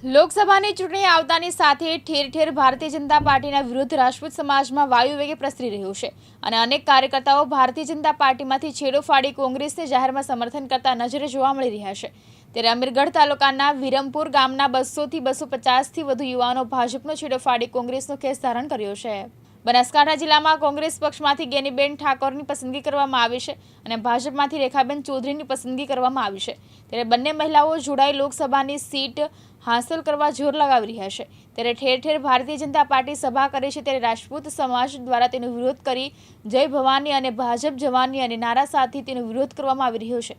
લોકસભાની ચૂંટણી આવતાની સાથે ઠેર ઠેર ભારતીય જનતા પાર્ટીના વિરુદ્ધ રાજપૂત સમાજમાં વાયુવેગે પ્રસરી રહ્યું છે અને અનેક કાર્યકર્તાઓ ભારતીય જનતા પાર્ટીમાંથી છેડો ફાડી કોંગ્રેસને જાહેરમાં સમર્થન કરતા નજરે જોવા મળી રહ્યા છે। ત્યારે અમીરગઢ તાલુકાના વિરમપુર ગામના 200 થી 250 થી વધુ યુવાનો ભાજપનો છેડો ફાડી કોંગ્રેસનો કેસ ધારણ કર્યો છે। બનાસકાંઠા જિલ્લામાં કોંગ્રેસ પક્ષમાંથી ગેનીબેન ઠાકોરની પસંદગી કરવામાં આવી છે અને ભાજપમાંથી રેખાબેન ચૌધરીની પસંદગી કરવામાં આવી છે। ત્યારે બંને મહિલાઓ જોડાઈ લોકસભાની સીટ હાંસલ કરવા જોર લગાવી રહ્યા છે। ત્યારે ઠેર ઠેર ભારતીય જનતા પાર્ટી સભા કરે છે ત્યારે રાજપૂત સમાજ દ્વારા તેનો વિરોધ કરી જય ભવાની અને ભાજપ જવાની અને નારા સાથે તેનો વિરોધ કરવામાં આવી રહ્યો છે।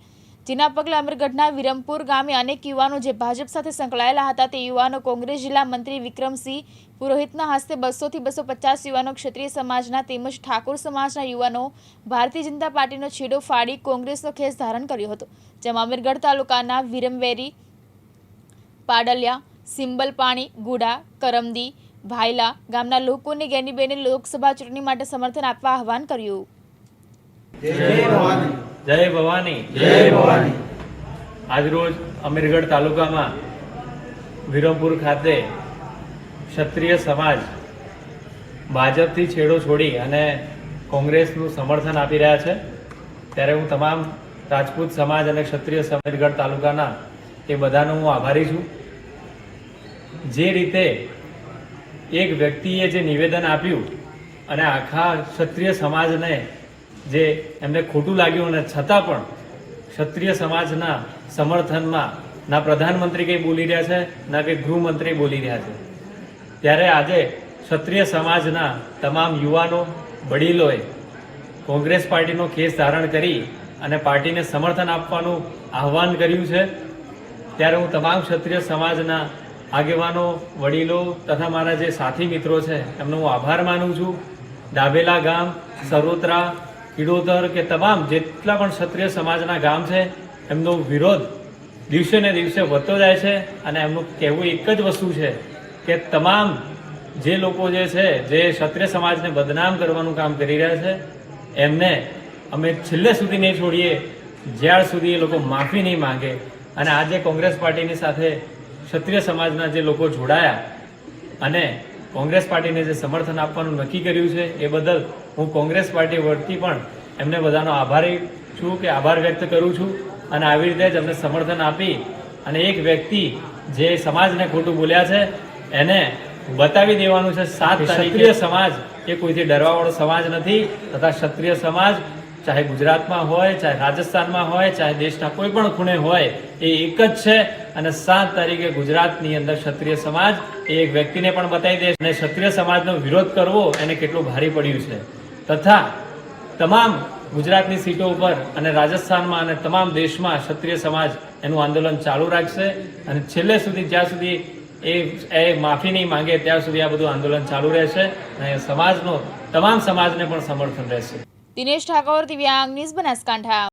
જેના પગલે અમીરગઢના વિરમપુર ગામે અનેક યુવાનો જે ભાજપ સાથે સંકળાયેલા હતા તે યુવાનો કોંગ્રેસ જિલ્લા મંત્રી વિક્રમસિંહ પુરોહિતના હસ્તે 200 થી 250 યુવાનો ક્ષત્રિય સમાજના તેમજ ઠાકોર સમાજના યુવાનો ભારતીય જનતા પાર્ટીનો છેડો ફાડી કોંગ્રેસનો ખેસ ધારણ કર્યો હતો। જેમાં અમીરગઢ તાલુકાના વિરમવેરી, પાડલિયા, સિંબલપાણી, ગુડા, કરમદી, ભાયલા ગામના લોકોને ગેનીબેને લોકસભા ચૂંટણી માટે સમર્થન આપવા આહવાન કર્યું। જય ભવાની। આજરોજ અમીરગઢ તાલુકામાં વિરમપુર ખાતે ક્ષત્રિય સમાજ ભાજપથી છેડો છોડી અને કોંગ્રેસનું સમર્થન આપી રહ્યા છે। ત્યારે હું તમામ રાજપૂત સમાજ અને ક્ષત્રિય અમીરગઢ તાલુકાના એ બધાનો હું આભારી છું। જે રીતે એક વ્યક્તિએ જે નિવેદન આપ્યું અને આખા ક્ષત્રિય સમાજને જે એમને ખોટું લાગ્યું અને છતાં પણ ક્ષત્રિય સમાજના સમર્થનમાં ના પ્રધાનમંત્રી કંઈ બોલી રહ્યા છે ના કે ગૃહમંત્રી બોલી રહ્યા છે। ત્યારે આજે ક્ષત્રિય સમાજના તમામ યુવાનો વડીલોએ કોંગ્રેસ પાર્ટીનો ખેસ ધારણ કરી અને પાર્ટીને સમર્થન આપવાનું આહવાન કર્યું છે। ત્યારે હું તમામ ક્ષત્રિય સમાજના આગેવાનો, વડીલો તથા મારા જે સાથી મિત્રો છે એમનો હું આભાર માનું છું। ડાભેલા ગામ, સરોત્રા, કિડોતર કે તમામ જેટલા પણ ક્ષત્રિય સમાજના ગામ છે એમનો વિરોધ દિવસે ને દિવસે વધતો જાય છે અને એમનું કહેવું એક જ વસ્તુ છે કે તમામ જે લોકો જે છે જે ક્ષત્રિય સમાજને બદનામ કરવાનું કામ કરી રહ્યા છે એમને અમે છેલ્લે સુધી નહીં છોડીએ જ્યાર સુધી એ લોકો માફી નહીં માંગે। અને આજે કોંગ્રેસ પાર્ટીની સાથે ક્ષત્રિય સમાજના જે લોકો જોડાયા અને કોંગ્રેસ પાર્ટીને જે સમર્થન આપવાનું નક્કી કર્યું છે એ બદલ હું કોંગ્રેસ પાર્ટી વતી પણ એમને બધાનો આભારી છું કે આભાર વ્યક્ત કરું છું। અને આવી રીતે જ અમને સમર્થન આપી અને એક વ્યક્તિ જે સમાજને ખોટું બોલ્યા છે એને બતાવી દેવાનું છે 7 તારીખે ક્ષત્રિય સમાજ એ કોઈથી ડરવાવાળો સમાજ નથી તથા ક્ષત્રિય સમાજ ચાહે ગુજરાતમાં હોય, ચાહે રાજસ્થાનમાં હોય, ચાહે દેશના કોઈ પણ ખૂણે હોય એ એક જ છે। અને 7 તારીખે ગુજરાતની અંદર ક્ષત્રિય સમાજ એ એક વ્યક્તિને પણ બતાવી દે અને ક્ષત્રિય સમાજનો વિરોધ કરવો એને કેટલું ભારે પડ્યું છે તથા તમામ ગુજરાતની સીટો ઉપર અને રાજસ્થાનમાં અને તમામ દેશમાં ક્ષત્રિય સમાજ એનું આંદોલન ચાલુ રાખશે અને છેલ્લે સુધી જ્યાં સુધી એ માફી નહીં માંગે ત્યાં સુધી આ બધું આંદોલન ચાલુ રહેશે અને સમાજનો તમામ સમાજને પણ સમર્થન રહેશે। દિનેશ ઠાકોર, દિવ્યાંગ ન્યૂઝ, બનાસકાંઠા।